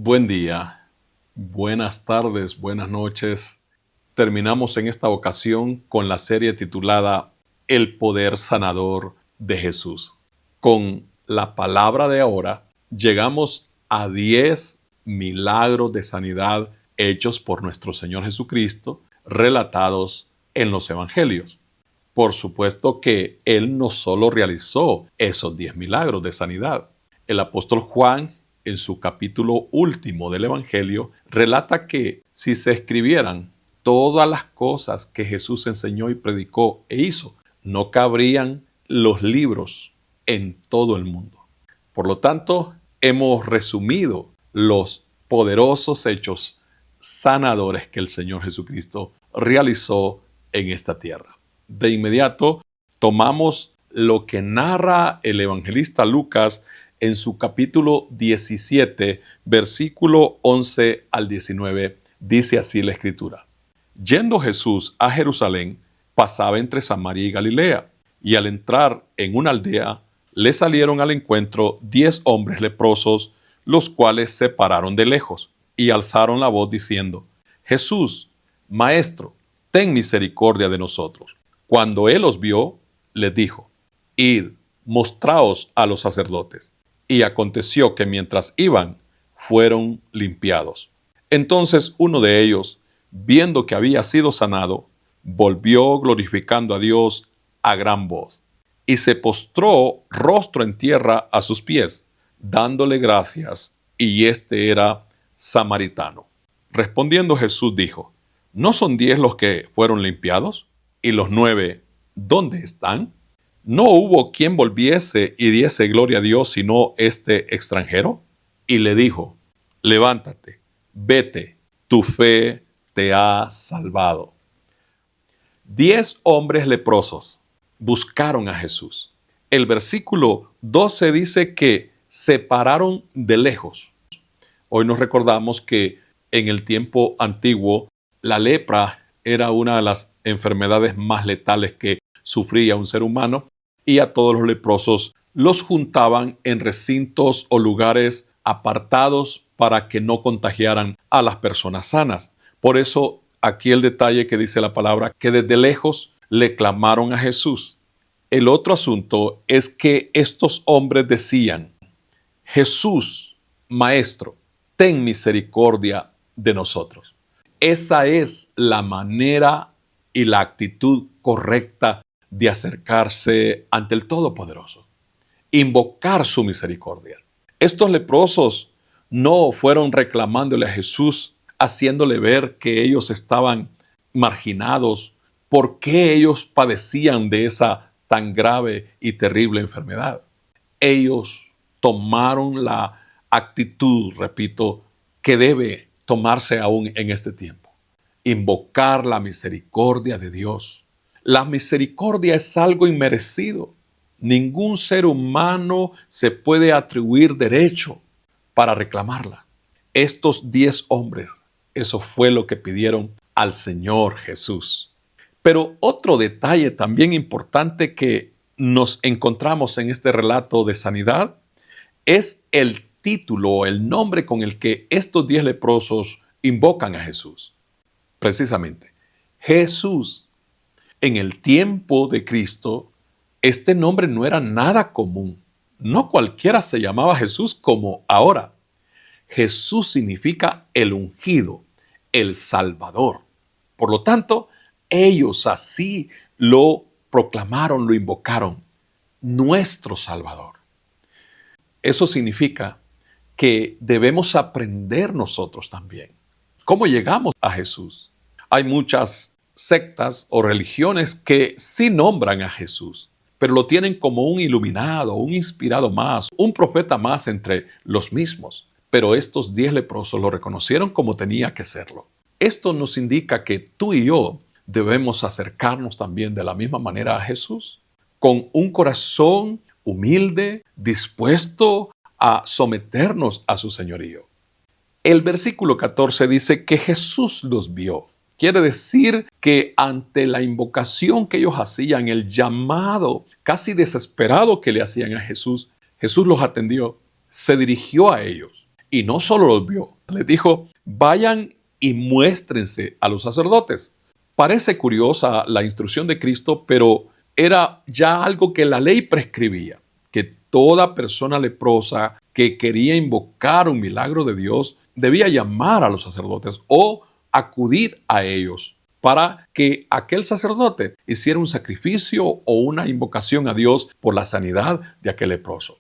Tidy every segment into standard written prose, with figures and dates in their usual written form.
Buen día, buenas tardes, buenas noches. Terminamos en esta ocasión con la serie titulada El poder sanador de Jesús. Con la palabra de ahora llegamos a 10 milagros de sanidad hechos por nuestro Señor Jesucristo, relatados en los Evangelios. Por supuesto que Él no solo realizó esos 10 milagros de sanidad. El apóstol Juan, en su capítulo último del Evangelio, relata que si se escribieran todas las cosas que Jesús enseñó y predicó e hizo, no cabrían los libros en todo el mundo. Por lo tanto, hemos resumido los poderosos hechos sanadores que el Señor Jesucristo realizó en esta tierra. De inmediato, tomamos lo que narra el evangelista Lucas en su capítulo 17, versículo 11 al 19, dice así la Escritura. Yendo Jesús a Jerusalén, pasaba entre Samaria y Galilea, y al entrar en una aldea, le salieron al encuentro 10 hombres leprosos, los cuales se pararon de lejos, y alzaron la voz diciendo, Jesús, Maestro, ten misericordia de nosotros. Cuando él los vio, les dijo, Id, mostraos a los sacerdotes. Y aconteció que mientras iban, fueron limpiados. Entonces uno de ellos, viendo que había sido sanado, volvió glorificando a Dios a gran voz, y se postró rostro en tierra a sus pies, dándole gracias, y este era samaritano. Respondiendo Jesús dijo, ¿no son 10 los que fueron limpiados? ¿Y los 9, dónde están? ¿No hubo quien volviese y diese gloria a Dios sino este extranjero? Y le dijo, levántate, vete, tu fe te ha salvado. 10 hombres leprosos buscaron a Jesús. El versículo 12 dice que se pararon de lejos. Hoy nos recordamos que en el tiempo antiguo la lepra era una de las enfermedades más letales que sufría un ser humano, y a todos los leprosos los juntaban en recintos o lugares apartados para que no contagiaran a las personas sanas. Por eso aquí el detalle que dice la palabra, que desde lejos le clamaron a Jesús. El otro asunto es que estos hombres decían, Jesús, Maestro, ten misericordia de nosotros. Esa es la manera y la actitud correcta de acercarse ante el Todopoderoso, invocar su misericordia. Estos leprosos no fueron reclamándole a Jesús, haciéndole ver que ellos estaban marginados, por qué ellos padecían de esa tan grave y terrible enfermedad. Ellos tomaron la actitud, repito, que debe tomarse aún en este tiempo. Invocar la misericordia de Dios. La misericordia es algo inmerecido. Ningún ser humano se puede atribuir derecho para reclamarla. Estos 10 hombres, eso fue lo que pidieron al Señor Jesús. Pero otro detalle también importante que nos encontramos en este relato de sanidad es el título, el nombre con el que estos 10 leprosos invocan a Jesús. Precisamente, Jesús. En el tiempo de Cristo, este nombre no era nada común. No cualquiera se llamaba Jesús como ahora. Jesús significa el ungido, el Salvador. Por lo tanto, ellos así lo proclamaron, lo invocaron, nuestro Salvador. Eso significa que debemos aprender nosotros también. ¿Cómo llegamos a Jesús? Hay muchas sectas o religiones que sí nombran a Jesús, pero lo tienen como un iluminado, un inspirado más, un profeta más entre los mismos. Pero estos 10 leprosos lo reconocieron como tenía que serlo. Esto nos indica que tú y yo debemos acercarnos también de la misma manera a Jesús, con un corazón humilde, dispuesto a someternos a su señorío. El versículo 14 dice que Jesús los vio. Quiere decir que ante la invocación que ellos hacían, el llamado casi desesperado que le hacían a Jesús, Jesús los atendió, se dirigió a ellos Y no solo los vio, les dijo, vayan y muéstrense a los sacerdotes. Parece curiosa la instrucción de Cristo, pero era ya algo que la ley prescribía, que toda persona leprosa que quería invocar un milagro de Dios debía llamar a los sacerdotes o acudir a ellos para que aquel sacerdote hiciera un sacrificio o una invocación a Dios por la sanidad de aquel leproso.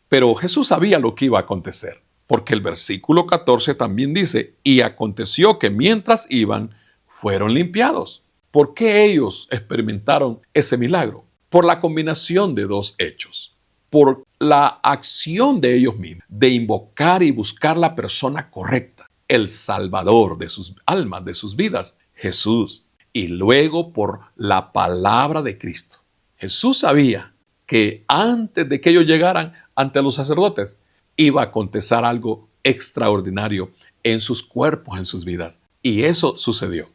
Pero Jesús sabía lo que iba a acontecer, porque el versículo 14 también dice, y aconteció que mientras iban, fueron limpiados. ¿Por qué ellos experimentaron ese milagro? Por la combinación de dos hechos. Por la acción de ellos mismos, de invocar y buscar la persona correcta, el Salvador de sus almas, de sus vidas, Jesús. Y luego por la palabra de Cristo. Jesús sabía que antes de que ellos llegaran ante los sacerdotes, iba a acontecer algo extraordinario en sus cuerpos, en sus vidas. Y eso sucedió.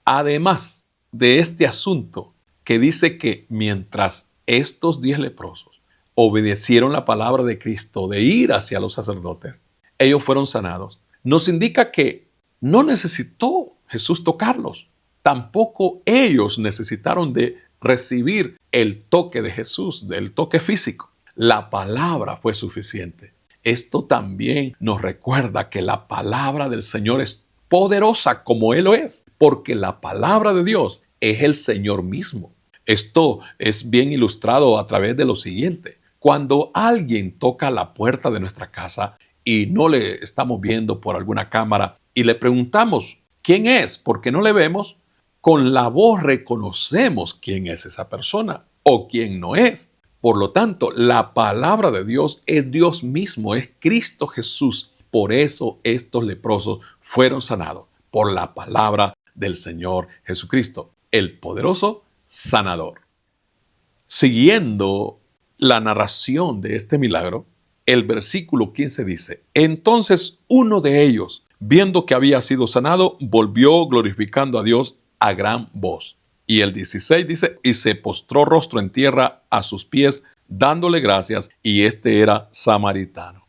Además de este asunto que dice que mientras estos 10 leprosos obedecieron la palabra de Cristo de ir hacia los sacerdotes, ellos fueron sanados. Nos indica que no necesitó Jesús tocarlos. Tampoco ellos necesitaron de recibir el toque de Jesús, del toque físico. La palabra fue suficiente. Esto también nos recuerda que la palabra del Señor es poderosa como Él lo es, porque la palabra de Dios es el Señor mismo. Esto es bien ilustrado a través de lo siguiente. Cuando alguien toca la puerta de nuestra casa y no le estamos viendo por alguna cámara y le preguntamos quién es, porque no le vemos, con la voz reconocemos quién es esa persona o quién no es. Por lo tanto, la palabra de Dios es Dios mismo, es Cristo Jesús. Por eso estos leprosos fueron sanados, por la palabra del Señor Jesucristo, el poderoso sanador. Siguiendo la narración de este milagro, el versículo 15 dice, entonces uno de ellos, viendo que había sido sanado, volvió glorificando a Dios a gran voz. Y el 16 dice, y se postró rostro en tierra a sus pies, dándole gracias, y este era samaritano.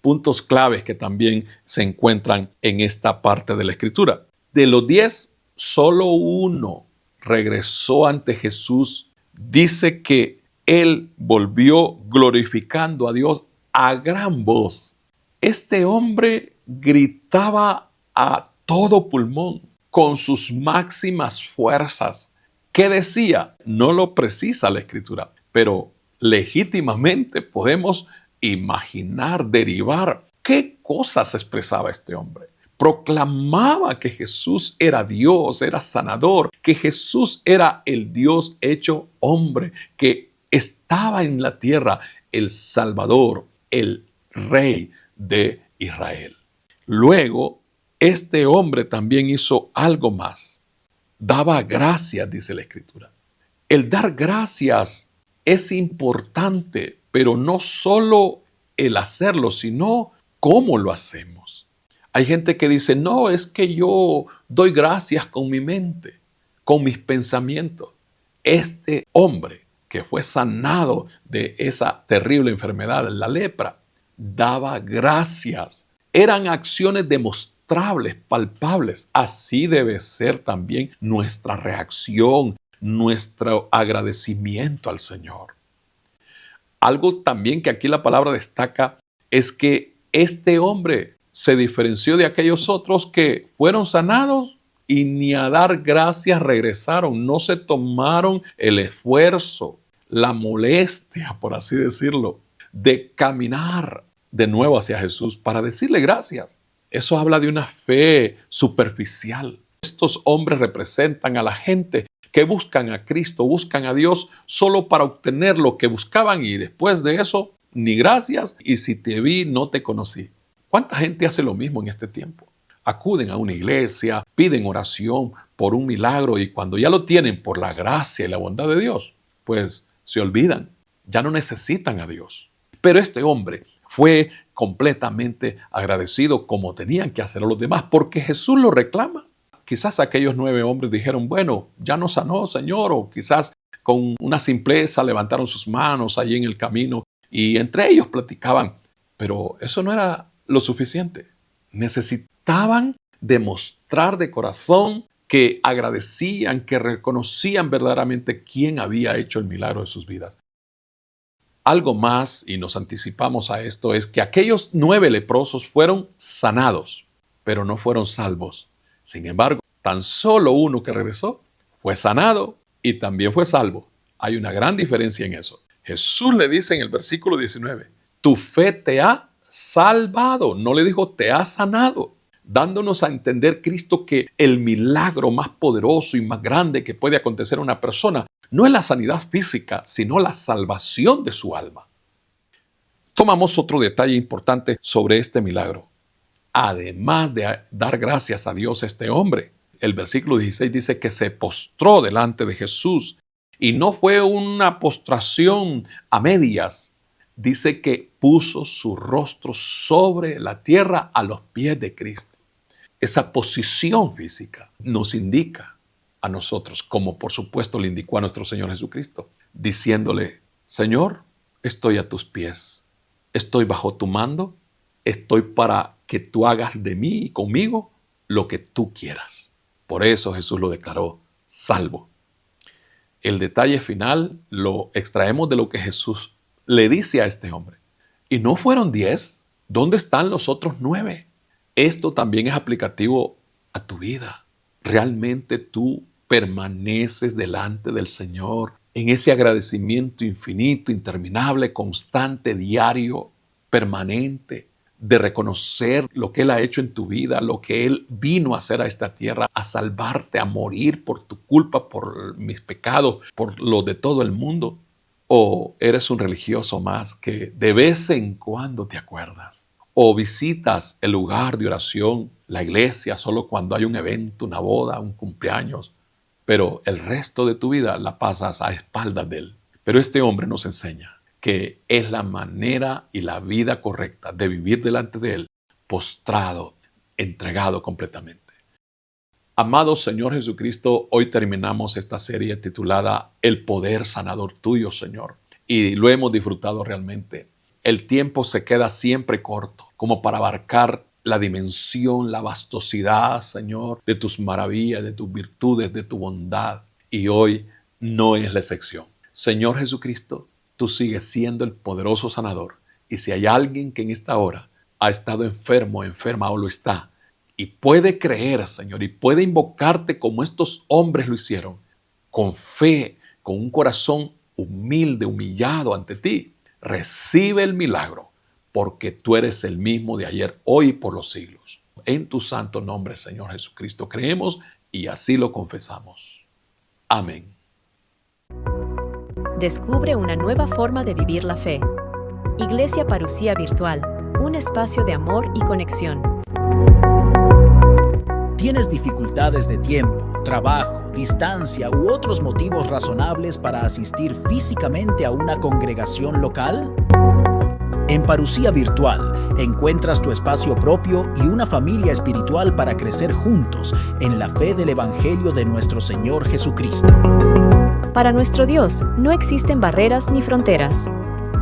Puntos claves que también se encuentran en esta parte de la Escritura. De los 10, solo uno regresó ante Jesús. Dice que él volvió glorificando a Dios a gran voz. Este hombre gritaba a todo pulmón, con sus máximas fuerzas. ¿Qué decía? No lo precisa la Escritura, pero legítimamente podemos imaginar, derivar qué cosas expresaba este hombre. Proclamaba que Jesús era Dios, era sanador, que Jesús era el Dios hecho hombre, que estaba en la tierra el Salvador, el Rey de Israel. Luego, este hombre también hizo algo más. Daba gracias, dice la Escritura. El dar gracias es importante, pero no solo el hacerlo, sino cómo lo hacemos. Hay gente que dice, no, es que yo doy gracias con mi mente, con mis pensamientos. Este hombre que fue sanado de esa terrible enfermedad, la lepra, daba gracias. Eran acciones demostrables, palpables. Así debe ser también nuestra reacción, nuestro agradecimiento al Señor. Algo también que aquí la palabra destaca es que este hombre se diferenció de aquellos otros que fueron sanados y ni a dar gracias regresaron. No se tomaron el esfuerzo, la molestia, por así decirlo, de caminar de nuevo hacia Jesús para decirle gracias. Eso habla de una fe superficial. Estos hombres representan a la gente que buscan a Cristo, buscan a Dios solo para obtener lo que buscaban y después de eso, ni gracias y si te vi, no te conocí. ¿Cuánta gente hace lo mismo en este tiempo? Acuden a una iglesia, piden oración por un milagro y cuando ya lo tienen por la gracia y la bondad de Dios, pues se olvidan, ya no necesitan a Dios. Pero este hombre fue completamente agradecido como tenían que hacer los demás porque Jesús lo reclama. Quizás aquellos 9 hombres dijeron, bueno, ya nos sanó, Señor, o quizás con una simpleza levantaron sus manos allí en el camino y entre ellos platicaban. Pero eso no era lo suficiente. Necesitaban demostrar de corazón que agradecían, que reconocían verdaderamente quién había hecho el milagro de sus vidas. Algo más, y nos anticipamos a esto, es que aquellos 9 leprosos fueron sanados, pero no fueron salvos. Sin embargo, tan solo uno que regresó fue sanado y también fue salvo. Hay una gran diferencia en eso. Jesús le dice en el versículo 19, tu fe te ha salvado. No le dijo te ha sanado, dándonos a entender Cristo que el milagro más poderoso y más grande que puede acontecer a una persona no es la sanidad física, sino la salvación de su alma. Tomamos otro detalle importante sobre este milagro. Además de dar gracias a Dios, este hombre, el versículo 16 dice que se postró delante de Jesús y no fue una postración a medias. Dice que puso su rostro sobre la tierra a los pies de Cristo. Esa posición física nos indica a nosotros, como por supuesto le indicó a nuestro Señor Jesucristo, diciéndole, Señor, estoy a tus pies, estoy bajo tu mando, estoy para que tú hagas de mí y conmigo lo que tú quieras. Por eso Jesús lo declaró salvo. El detalle final lo extraemos de lo que Jesús le dice a este hombre. Y no fueron 10, ¿dónde están los otros 9? Esto también es aplicativo a tu vida. ¿Realmente tú permaneces delante del Señor en ese agradecimiento infinito, interminable, constante, diario, permanente, de reconocer lo que Él ha hecho en tu vida, lo que Él vino a hacer a esta tierra, a salvarte, a morir por tu culpa, por mis pecados, por los de todo el mundo? ¿O eres un religioso más que de vez en cuando te acuerdas? ¿O visitas el lugar de oración, la iglesia, solo cuando hay un evento, una boda, un cumpleaños, pero el resto de tu vida la pasas a espaldas de Él? Pero este hombre nos enseña que es la manera y la vida correcta de vivir delante de Él, postrado, entregado completamente. Amado Señor Jesucristo, hoy terminamos esta serie titulada El poder sanador tuyo, Señor, y lo hemos disfrutado realmente. El tiempo se queda siempre corto, como para abarcar la dimensión, la vastosidad, Señor, de tus maravillas, de tus virtudes, de tu bondad. Y hoy no es la excepción. Señor Jesucristo, tú sigues siendo el poderoso sanador. Y si hay alguien que en esta hora ha estado enfermo, enferma o lo está, y puede creer, Señor, y puede invocarte como estos hombres lo hicieron, con fe, con un corazón humilde, humillado ante ti, recibe el milagro, porque tú eres el mismo de ayer, hoy y por los siglos. En tu santo nombre, Señor Jesucristo, creemos y así lo confesamos. Amén. Descubre una nueva forma de vivir la fe. Iglesia Parousia Virtual, un espacio de amor y conexión. ¿Tienes dificultades de tiempo, trabajo, distancia u otros motivos razonables para asistir físicamente a una congregación local? En Parousia Virtual encuentras tu espacio propio y una familia espiritual para crecer juntos en la fe del Evangelio de nuestro Señor Jesucristo. Para nuestro Dios no existen barreras ni fronteras.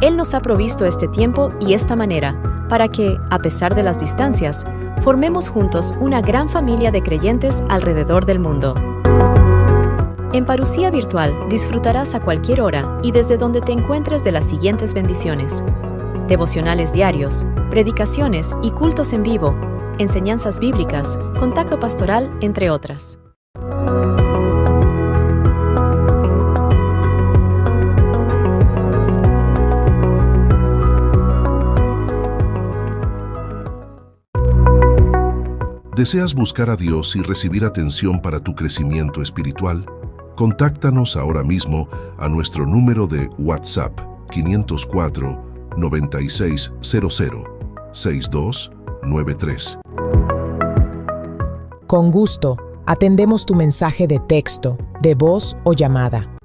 Él nos ha provisto este tiempo y esta manera para que, a pesar de las distancias, formemos juntos una gran familia de creyentes alrededor del mundo. En Parousia Virtual disfrutarás a cualquier hora y desde donde te encuentres de las siguientes bendiciones: devocionales diarios, predicaciones y cultos en vivo, enseñanzas bíblicas, contacto pastoral, entre otras. ¿Deseas buscar a Dios y recibir atención para tu crecimiento espiritual? Contáctanos ahora mismo a nuestro número de WhatsApp 504 9600 6293. Con gusto, atendemos tu mensaje de texto, de voz o llamada.